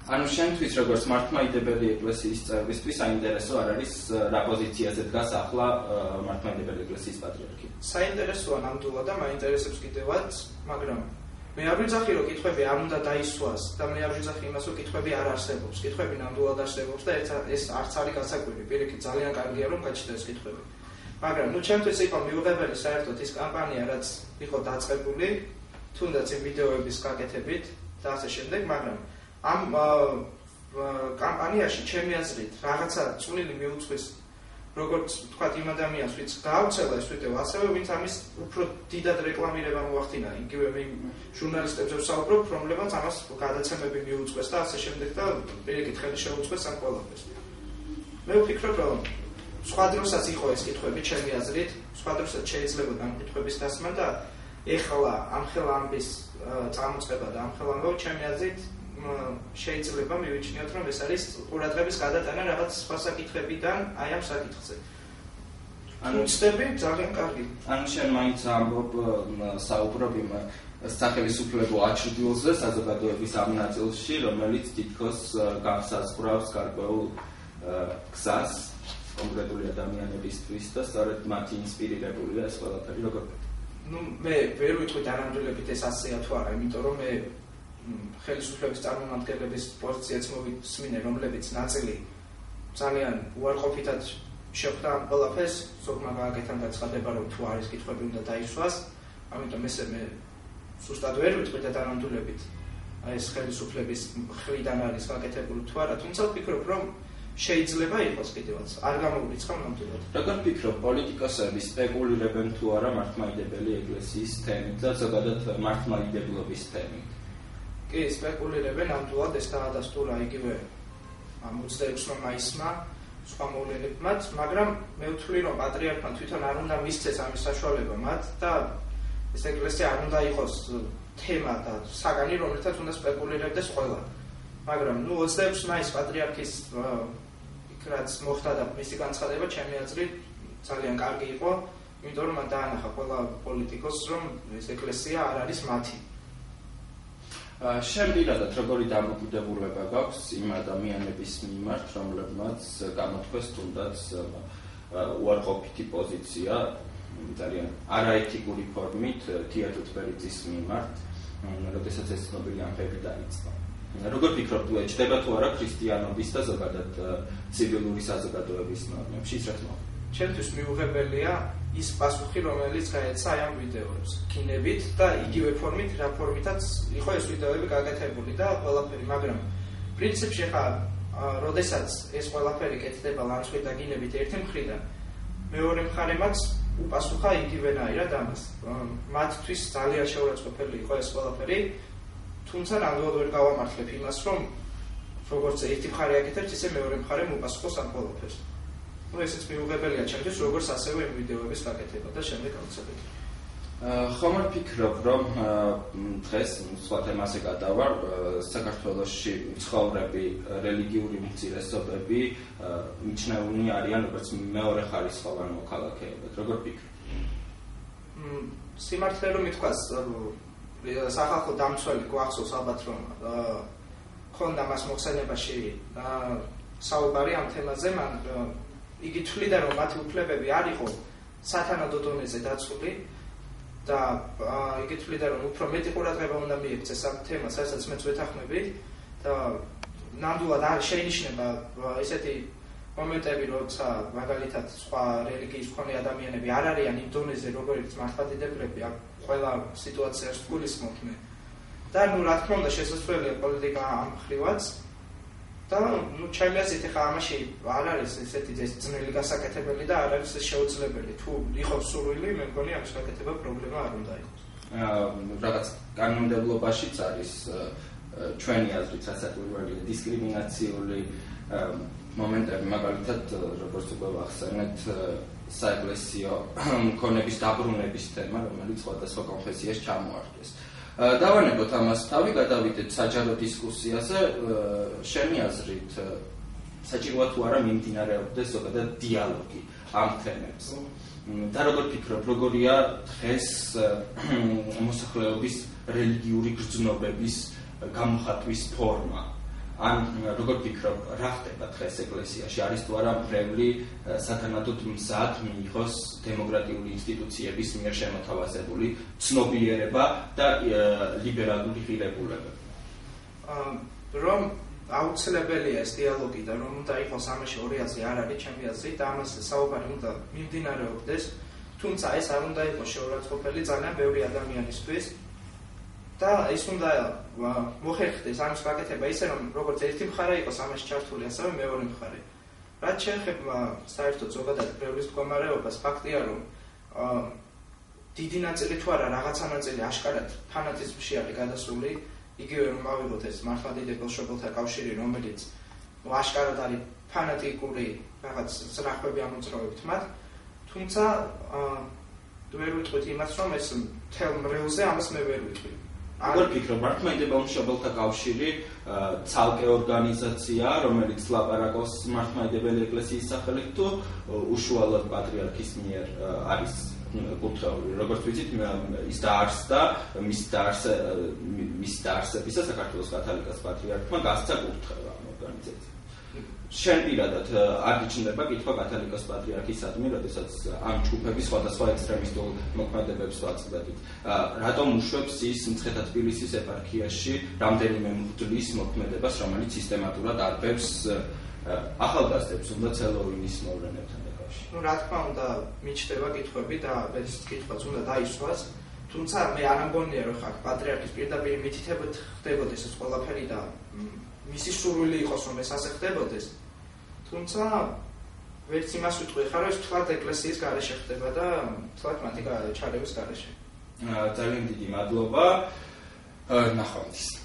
ანუ შენთვის როგორც მართლმადიდებელი ეკლესიის წევრისთვის საინტერესო არ არის რა პოზიციაზე დგას ახლა მართლმადიდებელი ეკლესიის პატრიარქი. საინტერესოა ნამდვილად და მაინტერესებს კიდევაც, მაგრამ მე არ ვიძახი რომ კითხვები არ უნდა დაისვას და მე არ ვიძახი იმას რომ კითხვები არ არსებობს. კითხვები ნამდვილად არსებობს და ეს არც არის გასაკვირი. პირიქით ძალიან კარგია რომ გაჩნდა ეს კითხვები. მაგრამ ჩემთვის იყო მიუღებელი საერთოდ ის კამპანია რაც იყო დაწყებული, თუნდაც იმ ვიდეოების გაკეთებით და ასე შემდეგ, მაგრამ ამ კამპანიაში ჩემი აზრით რაღაცა წვლილი მიუძღვის როგორც თქვათ იმ ადამიანს ვინც გაავრცელა ეს ვიდეო, ასევე ვინც ამის უფრო დიდად რეკლამირება მოახდინა, იგივე მე ჟურნალისტებზე ვსაუბრობ, რომლებმაც ამას გადაცემები მიუძღეს და ასე შემდეგ და პირიქით ხელი შეუწყეს ამ ყველაფერს. მე ვფიქრობ, რომ სხვა დროსაც იყო ეს კითხვები ჩემი აზრით, სხვა დროსაც შეიძლება ამ კითხვების დასმა და ეხლა ამხელა ამბის წამოწყება და ამხელა ამბავ ჩემი აზრით შეიძლება მივიჩნიოთ, რომ ეს არის ყურადღების გადატანა რაღაც სხვა საკითხებიდან აი ამ საკითხზე. ანუ ვწდები ძალიან კარგი. ანუ შენ მაინც ამბობ საუბრობ იმ სახელმწიფო აჩრდილზე საზოგადოების ამ ნაწილში, რომელიც თითქოს განსაზღვრავს გარკვეულ გზას კონკრეტული ადამიანებისთვის და სწორედ მათი ინსპირირებულია ეს ყველაფერი როგორ? ნუ მე ვერ ვიტყვი დანამდვილებით ეს ასეა თუ არა, იმიტომ რომ მე ხელისუფლების წარმომადგენლების პოზიციაც მოვისმინე, რომლებიც ნაწილი ძალიან უარყოფითად შეხვდა ამ ყველაფერს, ზოგმა გააკეთა გაცხადება, რომ თუ არის კითხვები უნდა დაისვას, ამიტომ ესე მე სუსტად ვერ ვიტყვი და დანამდვილებით ეს ხელისუფლების მხრიდან არის გაკეთებული თუ არა, თუმცა ვფიქრობ, რომ შეიძლება იყოს კიდევაც, არ გამოგვიცხავ ნამდვილად. როგორ ვფიქრობ, პოლიტიკოსები სპეკულირებენ თუ არა მართლმადიდებელი ეკლესიის თემით და ზოგადად მართლმადიდებლობის თემით? კი, სპეკულირებენ, ნამდვილად ეს დაადასტურა იგივე ამ 26 მაისმა სხვა მოვლენებმაც, მაგრამ მე ვთვლი, რომ პატრიარქმა თვითონ არ უნდა მისცეს ამის საშუალება მათ და ეს ეკლესია არ უნდა იყოს თემა და საგანი, რომელთაც უნდა სპეკულირებდეს ყველა. მაგრამ ნუ 26 მაისს პატრიარქის იქ რაც მოხდა და მისი განცხადება ჩემი აზრით ძალიან კარგი იყო, იმიტომ რომ მან დაანახა ყველა პოლიტიკოსს, რომ ეს ეკლესია არ არის მათი. შენ პირადად როგორი დამოკიდებულება გაქვს იმ ადამიანების მიმართ, რომლებმაც გამოთქვეს თუნდაც უარყოფითი პოზიცია ძალიან არაეთიკური ფორმით თეატროთბერიძის მიმართ, როდესაც ეს ცნობილი ამბები დაიწყო. როგორ ფიქრობ, თუ ეჭდება თუ არა ქრისტიანობის და ზოგადად ცივილური საზოგადოების ნორმებში ის რა თქმა უნდა? ჩემთვის მიუღებელია ის პასუხი, რომელიც გაეცა ამ ვიდეოებს კინებით და იგივე ფორმით, რა ფორმითაც იყო ეს ვიდეოები გაკეთებული და ყველაფერი, მაგრამ პრინციპში ხა, როდესაც ეს ყველაფერი კეთდება ლანცხვით და კინებით ერთი მხრიდან, მეორე მხარემაც უპასუხა იგივენაირად ამას. მათთვის ძალიან შეურაცხყოფელი იყო ეს ყველაფერი, თუმცა ნამდვილად ვერ გავამართლებ იმას, რომ როგორც ერთი მხარე აკეთებს, ისე მეორე მხარემ უპასუხოს ამ ყველაფერს. ნუ ესეც მიუღებელია ჩემთვის, როგორც ასევე იმ ვიდეოების გაკეთება და შემდეგ აუცილებლად. ხომ არ ფიქრობ, რომ დღეს სხვა თემაზე გადავარ, საქართველოში მცხოვრები რელიგიური უმცირესობები მიჩნეულნი არიან როგორც მეორე ხარისხოვანი მოქალაქეებად. როგორ ფიქრობ? სიმართლე რომ ითქვას, სახალხო დამცველი გვახსოვს ალბათ, რომ ხონდა მას მოხსენებაში საუბარი ამ თემაზე, მან იგი თვლიდა, რომ მათი უფლებები არ იყო სათანადო დონეზე დაცული და იგი თვლიდა, რომ უფრო მეტი ყურადღება უნდა მიექცეს ამ თემას, რასაც მეც ვეთანხმები და ნამდვილად არ შეინიშნება ესეთი მომენტები, როცა მაგალითად სხვა რელიგიის მქონე ადამიანები არ არიან იმ დონეზე, როგორც მართლმადიდებლები, ყველა სიტუაციას გულისხმობთ მე. და ნუ რა თქმა უნდა შესაძლებელია პოლიტიკა ამ მხრივაც და ნუ ჩემი აზრით ხა ამაში არ არის ესეთი ძნელი გასაკეთებელი და არ არის შეუძლებელი. თუ იყოს სურვილი, მე მგონი ამის გაკეთება პრობლემა არ უნდა იყოს. რაღაც კანონმდებლობაშიც არის ჩვენი აზრით სასაკვირველია დისკრიმინაციული მომენტები, მაგალითად, როგორც უკვე ვახსენეთ, საეკლესიო მქონების დაბრუნების თემა, რომელიც სხვადასხვა კონფესიას ჩამოართვეს. დავანებოთ ამას თავი, გადავიდეთ საჯარო დისკუსიაზე. შენი აზრით, საჭიროა თუ არა მიმდინარეობდეს ზოგადად დიალოგი ამ თემებზე? და როგორ ფიქრობ, როგორია დღეს მოსახლეობის რელიგიური გრძნობების გამოხატვის ფორმა ან როგორ ფიქრობ, რა ხდება დღეს ეკლესიაში? არის თუ არა მრევლი სათანადოდ მზად მიიღოს დემოკრატიული ინსტიტუციების მიერ შემოთავაზებული ცნობიერება და ლიბერალური ღირებულებები? რომ აუცილებელია ეს დიალოგი და რომ უნდა იყოს ამაში ორი აზრი არ არის ჩემი აზრით და ამაზე საუბარი უნდა მიმდინარეობდეს, თუმცა ეს არ უნდა იყოს შეურაცხყოფელი ძალიან ბევრი ადამიანისთვის და ის უნდა მოხერხდეს ამის გაკეთება ისე რომ როგორც ერთი მხარე იყოს ამაში ჩართული, ასევე მეორე მხარე. რაც შეეხება საერთოდ ზოგადად მრევლის მდგომარეობას, ფაქტია რომ დიდი ნაწილი თუ არა რაღაცა ნაწილი აშკარად ფანატიზმში არის გადასული, იგივე რომ ავიღოთ ეს მართლმადიდებელ მშობელთა კავშირი, რომელიც აშკარად არის ფანატიკური რაღაც ზრახვები ამოძრავებთ მათ, თუმცა ვერ ვიტყვით იმას, რომ ეს მთელ მრევლზე ამას მე ვერ ვიტყვი. როგორ ფიქრობ, მართლმადიდებელ მშობელთა კავშირი ცალკე ორგანიზაციაა, რომელიც ლაპარაკობს მართლმადიდებელი ეკლესიის სახელით თუ უშუალოდ პატრიარქის მიერ არის კურთხეული? როგორც ვიცით, ის დაარსდა მის დაარსებისა საქართველოს კათოლიკოს პატრიარქმა გასცა კურთხევა ამ ორგანიზაციას. შენ პირადად არ გიჩნდება კითხვა კათოლიკოს პატრიარქისადმი, როდესაც ამ ჯგუფების სხვადასხვა ექსტრემისტულ მოქმედებებს ვაწყდებით. რატომ უშვებს ის მცხეთა თბილისის ეპარქიაში რამდენიმე მღვდლის მოქმედებას, რომელიც სისტემატურად არბევს ახალგაზრდებს, თუნდაც ჰელოვინის მოვლენებთან დაკავშირებით? რა თქმა უნდა, მიჩნდება კითხვები და ეს კითხვაც უნდა დაისვას, თუმცა მე არ ამგონია რომ ხარ პატრიარქის პირდაპირ მითითებით ხდებოდეს ეს ყველაფერი და მისი სურვილი იყოს რომ ეს ასე ხდებოდეს. თუმცა ვერც იმას ვიტყვი ხარ, რომ ეს თქვათ ეკლესიის გარეშე ხდება და თქვათ მათი ჩარევის გარეშე. ძალიან დიდი მადლობა. ნახვამდის.